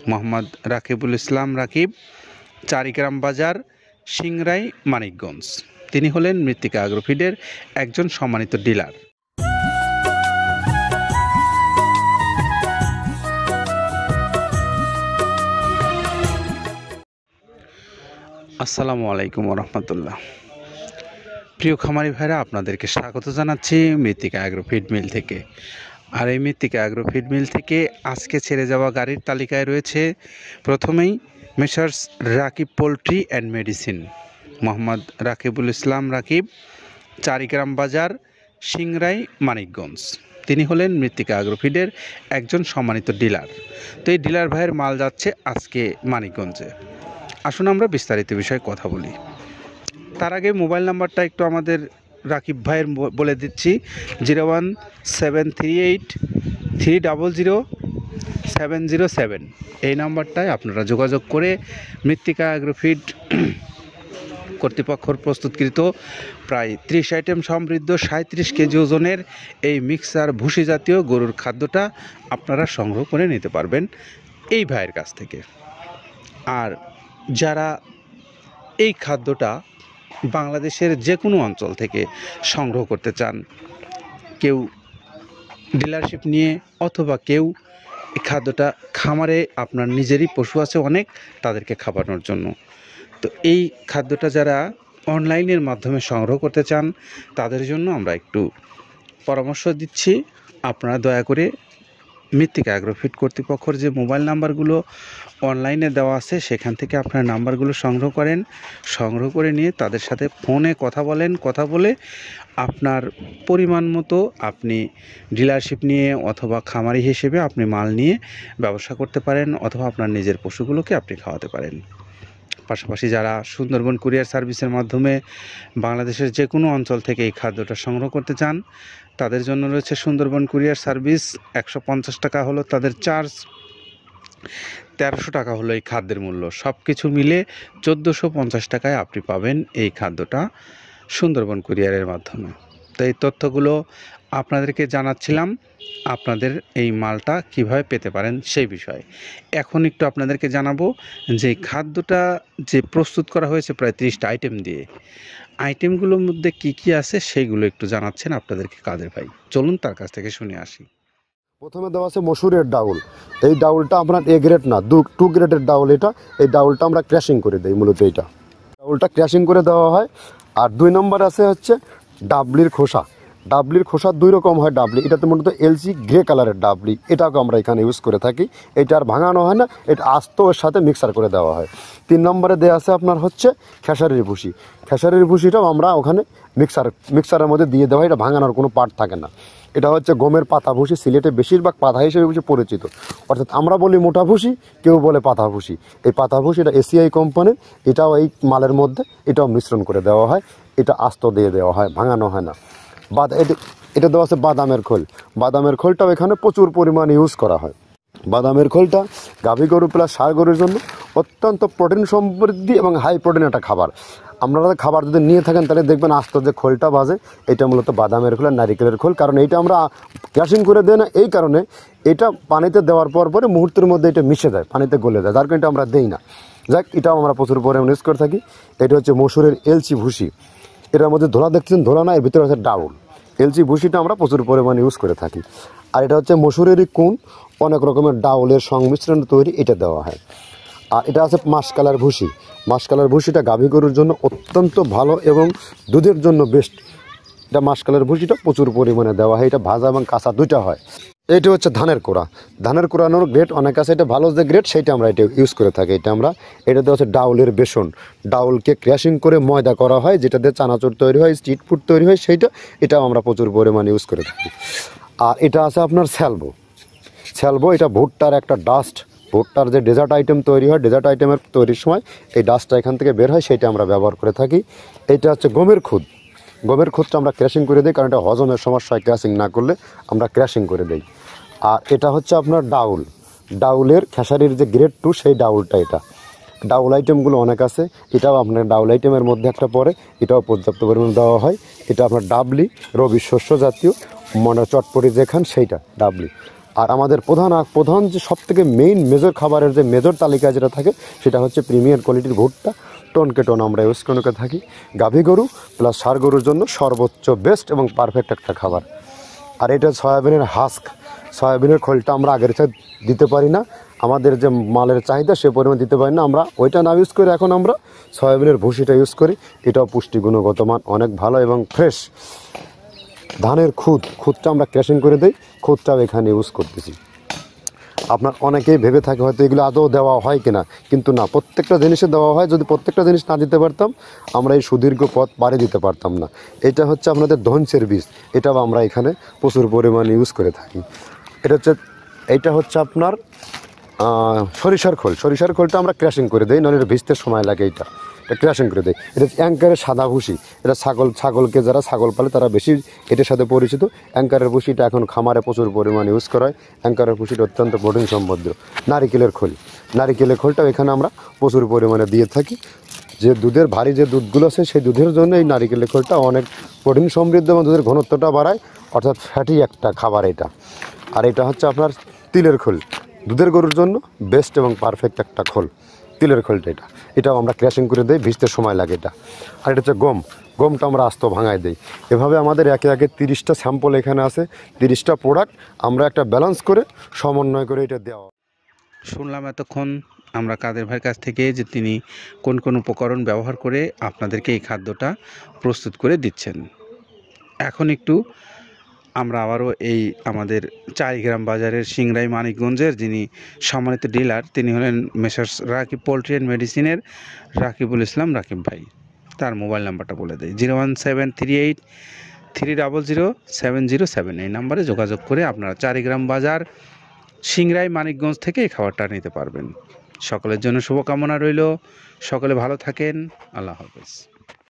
মোহাম্মদ রাকিবুল ইসলাম রাকিব, চারিগ্রাম বাজার, সিংড়াই, মানিকগঞ্জ। তিনি হলেন মৃত্তিকা অ্যাগ্রোফিডের একজন সম্মানিত ডিলার। আসসালামু আলাইকুম রহমতুল্লাহ। প্রিয় খামারি ভাইরা, আপনাদেরকে স্বাগত জানাচ্ছি মৃত্তিকা অ্যাগ্রোফিড মিল থেকে। আর এই মৃত্তিকা অ্যাগ্রোফিড মিল থেকে আজকে ছেড়ে যাওয়া গাড়ির তালিকায় রয়েছে প্রথমেই Messrs Rakib poultry and medicine, Mohammad Rakibul Islam Rakib, Charigram Bazar, Singair, Manikganj. তিনি হলেন মৃত্তিকা অ্যাগ্রোফিডের একজন সম্মানিত ডিলার। তো এই ডিলার ভাইয়ের মাল যাচ্ছে আজকে মানিকগঞ্জে। আসুন আমরা বিস্তারিত বিষয়ে কথা বলি। তার আগে মোবাইল নাম্বারটা একটু আমাদের রাকিব ভাইয়ের বলে দিচ্ছি, 01738300707। এই নাম্বারটায় আপনারা যোগাযোগ করে মৃত্তিকা অ্যাগ্রোফিড কর্তৃপক্ষের প্রস্তুতকৃত প্রায় 30 আইটেম সমৃদ্ধ 37 কেজি ওজনের এই মিক্সার ভুসি জাতীয় গরুর খাদ্যটা আপনারা সংগ্রহ করে নিতে পারবেন এই ভাইয়ের কাছ থেকে। আর যারা এই খাদ্যটা বাংলাদেশের যে কোনো অঞ্চল থেকে সংগ্রহ করতে চান, কেউ ডিলারশিপ নিয়ে অথবা কেউ এই খাদ্যটা খামারে আপনার নিজেরই পশু আছে অনেক, তাদেরকে খাওয়ানোর জন্য, তো এই খাদ্যটা যারা অনলাইনের মাধ্যমে সংগ্রহ করতে চান তাদের জন্য আমরা একটু পরামর্শ দিচ্ছি। আপনারা দয়া করে মৃত্তিকা অ্যাগ্রোফিড কর্তৃপক্ষের যে মোবাইল নাম্বারগুলো অনলাইনে দেওয়া আছে সেখান থেকে আপনার নাম্বারগুলো সংগ্রহ করেন, সংগ্রহ করে নিয়ে তাদের সাথে ফোনে কথা বলেন। কথা বলে আপনার পরিমাণ মতো আপনি ডিলারশিপ নিয়ে অথবা খামারি হিসেবে আপনি মাল নিয়ে ব্যবসা করতে পারেন, অথবা আপনার নিজের পশুগুলোকে আপনি খাওয়াতে পারেন। পাশাপাশি যারা সুন্দরবন কুরিয়ার সার্ভিসের মাধ্যমে বাংলাদেশের যে কোনো অঞ্চল থেকে এই খাদ্যটা সংগ্রহ করতে চান তাদের জন্য রয়েছে সুন্দরবন কুরিয়ার সার্ভিস। 150 টাকা হলো তাদের চার্জ, 1300 টাকা হলো এই খাদ্যের মূল্য। সব কিছু মিলে 1450 টাকায় আপনি পাবেন এই খাদ্যটা সুন্দরবন কুরিয়ারের মাধ্যমে। তো এই তথ্যগুলো আপনাদেরকে জানাচ্ছিলাম, আপনাদের এই মালটা কিভাবে পেতে পারেন সেই বিষয়ে। এখন একটু আপনাদেরকে জানাবো যে খাদ্যটা যে প্রস্তুত করা হয়েছে প্রায় 30টা আইটেম দিয়ে, আইটেমগুলোর মধ্যে কি কি আছে সেইগুলো একটু জানাচ্ছেন আপনাদেরকে কাদের ভাই। চলুন তার কাছ থেকে শুনে আসি। প্রথমে দেওয়া আছে মসুরের ডাউল। এই ডাউলটা আপনার এ গ্রেড না, 2 গ্রেডের ডাউল এটা। এই ডাউলটা আমরা ক্র্যাশিং করে দিই, মূলত এইটা ডাউলটা ক্র্যাশিং করে দেওয়া হয়। আর 2 নম্বর আছে হচ্ছে ডাবলির খোসা। ডাবলির খোসা 2 রকম হয় ডাবলি, এটাতে মূলত এলসি গ্রে কালারের ডাবলি, এটাকে আমরা এখানে ইউজ করে থাকি। এটা আর ভাঙানো হয় না, এটা আস্ত ওর সাথে মিক্সার করে দেওয়া হয়। 3 নম্বরে দেওয়া আছে আপনার হচ্ছে খেসারির ভুসি। খেসারির ভুসিটাও আমরা ওখানে মিক্সারের মধ্যে দিয়ে দেওয়া হয়, এটা ভাঙানোর কোনো পার্ট থাকে না। এটা হচ্ছে গমের পাতা ভুসি, সিলেটে বেশিরভাগ পাতা হিসেবে পরিচিত। অর্থাৎ আমরা বলি মোটা ভুসি, কেউ বলে পাতা ভুসি। এই পাতা ভুসি এটা এসিআই কোম্পানির, এটাও এই মালের মধ্যে এটাও মিশ্রণ করে দেওয়া হয়, এটা আস্ত দিয়ে দেওয়া হয়, ভাঙানো হয় না। এটা দেওয়া আছে বাদামের খোল। বাদামের খোলটাও এখানে প্রচুর পরিমাণে ইউজ করা হয়। বাদামের খোলটা গাভী গরু প্লাস ষাঁড় গরুর জন্য অত্যন্ত প্রোটিন সমৃদ্ধি এবং হাই প্রোটিন একটা খাবার। আপনারা খাবার যদি নিয়ে থাকেন তাহলে দেখবেন আস্ত যে খোলটা বাজে, এটা মূলত বাদামের খোল আর নারিকেলের খোল। কারণ এইটা আমরা ক্র্যাশিং করে দেয় না, এই কারণে এটা পানিতে দেওয়ার পরে মুহূর্তের মধ্যে এটা মিশে যায়, পানিতে গলে যায়, যার কারণে এটা আমরা দেই না। যাক, এটাও আমরা প্রচুর পরিমাণে ইউজ করে থাকি। এটা হচ্ছে মসুরের এলচি ভুসি। এটার মধ্যে ধোলা দেখছেন, ধোলা না, এর ভিতরে হচ্ছে ডাউল। এলচি ভুসিটা আমরা প্রচুর পরিমাণে ইউজ করে থাকি। আর এটা হচ্ছে মসুরেরই কুন, অনেক রকমের ডাউলের সংমিশ্রণ তৈরি, এটা দেওয়া হয়। আর এটা আছে মাসকালার ভুসি। মাসকালার ভুসিটা গাভী গরুর জন্য অত্যন্ত ভালো এবং দুধের জন্য বেস্ট। এটা মাসকালার ভুসিটা প্রচুর পরিমাণে দেওয়া হয়, এটা ভাজা এবং কাঁচা দুইটা হয়। এইটা হচ্ছে ধানের কোড়া। ধানের কোড়ানোর গ্রেড অনেক আছে, এটা ভালো যে গ্রেড সেইটা আমরা এটা ইউজ করে থাকি। এটাতে হচ্ছে ডাউলের বেসন। ডাউলকে ক্র্যাশিং করে ময়দা করা হয়, যেটাতে চানাচুর তৈরি হয়, স্ট্রিট ফুড তৈরি হয়, এটাও আমরা প্রচুর পরিমাণে ইউজ করে থাকি। আর এটা আছে আপনার স্যালবো। এটা ভুট্টার একটা ডাস্ট। ভুট্টার যে ডেজার্ট আইটেম তৈরি হয়, ডেজার্ট আইটেমের তৈরির সময় এই ডাস্টটা এখান থেকে বের হয়, সেইটা আমরা ব্যবহার করে থাকি। এটা হচ্ছে গমের খুদ। গমের খুদটা আমরা ক্র্যাশিং করে দিই, কারণ এটা হজমের সমস্যা হয়, ক্র্যাশিং না করলে আমরা ক্র্যাশিং করে দিই। আর এটা হচ্ছে আপনার ডাউলের খেসারির যে গ্রেড 2 সেই ডাউলটা। এটা ডাউল আইটেমগুলো অনেক আছে, এটাও আপনার ডাউল আইটেমের মধ্যে একটা পড়ে, এটাও পর্যাপ্ত পরিমাণ দেওয়া হয়। এটা আপনার ডাবলি, রবি শস্য জাতীয়, চটপটি যেখান সেইটা ডাবলি। আর আমাদের প্রধান যে সবথেকে মেইন মেজর খাবারের যে মেজর তালিকায় যেটা থাকে সেটা হচ্ছে প্রিমিয়ার কোয়ালিটির ভুট্টা টন আমরা ইউজ করে থাকি। গাভী গরু প্লাস ষাঁড় গরুর জন্য সর্বোচ্চ বেস্ট এবং পারফেক্ট একটা খাবার। আর এটা সয়াবিনের হাস্ক, সয়াবিনের খোলটা আমরা আগের চেয়ে দিতে পারি না, আমাদের যে মালের চাহিদা সে পরিমাণ দিতে পারি না, আমরা ওইটা না ইউজ করে এখন আমরা সয়াবিনের ভুসিটা ইউজ করি। এটাও পুষ্টি গুণগত মান অনেক ভালো এবং ফ্রেশ। ধানের খুদটা আমরা ক্র্যাশিং করে দিই, খুদটাও এখানে ইউজ করতেছি। আপনার অনেকেই ভেবে থাকে হয়তো এগুলো আদৌ দেওয়া হয় কিনা, কিন্তু না, প্রত্যেকটা জিনিসে দেওয়া হয়। যদি প্রত্যেকটা জিনিস না দিতে পারতাম আমরা এই সুদীর্ঘ পথ পাড়ি দিতে পারতাম না। এটা হচ্ছে আপনাদের ধনসের বীজ, এটাও আমরা এখানে প্রচুর পরিমাণে ইউজ করে থাকি। এইটা হচ্ছে আপনার সরিষার খোলটা আমরা ক্র্যাশিং করে দিই, নাহলে এটা ভিজতে সময় লাগে। এটা ক্র্যাশিং করে দেয়। এটা অ্যাঙ্কারের সাদা ভুসি, এটা ছাগলকে যারা ছাগল পালে তারা বেশি এটার সাথে পরিচিত। অ্যাঙ্কারের ভুসিটা এখন খামারে প্রচুর পরিমাণে ইউজ করা হয়। অ্যাঙ্কারের ভুসিটা অত্যন্ত প্রোটিন সমৃদ্ধ। নারিকেলের খোলটাও এখানে আমরা প্রচুর পরিমাণে দিয়ে থাকি। যে দুধের ভারী যে দুধগুলো আছে সেই দুধের জন্য এই নারিকেলের খোলটা অনেক প্রোটিন সমৃদ্ধ এবং দুধের ঘনত্বটা বাড়ায়, অর্থাৎ ফ্যাটি একটা খাবার এটা। আর এটা হচ্ছে আপনার তিলের খোল, দুধের গরুর জন্য বেস্ট এবং পারফেক্ট একটা খোল, তিলের খোলটা। এটাও আমরা ক্র্যাশিং করে দিই, ভিজতে সময় লাগে এটা। আর এটা হচ্ছে গমটা আমরা আস্ত ভাঙায় দিই। এভাবে আমাদের একে 30টা স্যাম্পল এখানে আছে, 30টা প্রোডাক্ট আমরা একটা ব্যালেন্স করে সমন্বয় করে এটা দেওয়া। শুনলাম এতক্ষণ আমরা কাদের ভাইয়ের কাছ থেকে যে তিনি কোন কোন উপকরণ ব্যবহার করে আপনাদেরকে এই খাদ্যটা প্রস্তুত করে দিচ্ছেন। এখন একটু আমরা আবারও এই আমাদের চারিগ্রাম বাজারের সিংড়াই মানিকগঞ্জের যিনি সম্মানিত ডিলার, তিনি হলেন মেসার্স রাকিব পোলট্রি অ্যান্ড মেডিসিনের রাকিবুল ইসলাম রাকিব ভাই। তার মোবাইল নাম্বারটা বলে দেয় 01738 300 7078। এই নাম্বারে যোগাযোগ করে আপনারা চারিগ্রাম বাজার সিংড়াই মানিকগঞ্জ থেকে এই খাবারটা নিতে পারবেন। সকলের জন্য শুভকামনা রইল, সকলে ভালো থাকেন, আল্লাহ হাফেজ।